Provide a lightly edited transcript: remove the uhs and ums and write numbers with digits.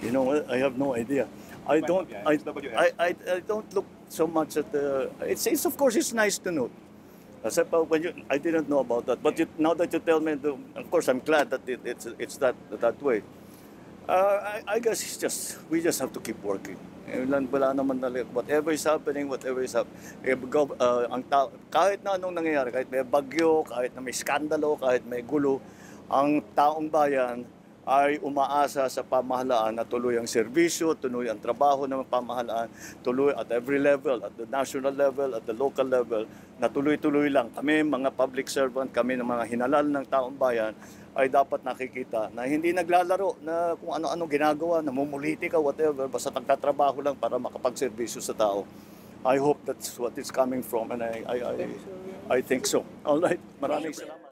You know, I have no idea. I don't. I don't look so much at the. It's of course it's nice to know. Except when I didn't know about that. But now that you tell me, of course I'm glad that it's that way. I guess we just have to keep working. Wala naman talaga. Whatever is happening, kahit na anong nangyayari, kahit may bagyo, kahit na may skandalo, kahit may gulo, ang taong bayan ay umaasa sa pamahalaan na tuloy ang serbisyo, tuloy ang trabaho ng pamahalaan, tuloy at every level, at the national level, at the local level, na tuloy-tuloy lang. Kami, mga public servant, kami ng mga hinalal ng taong bayan, ay dapat nakikita na hindi naglalaro na kung ano-ano ginagawa, namumulitika, whatever, basta nagtatrabaho lang para makapagserbisyo sa tao. I hope that's what it's coming from, and I think so. All right, maraming salamat.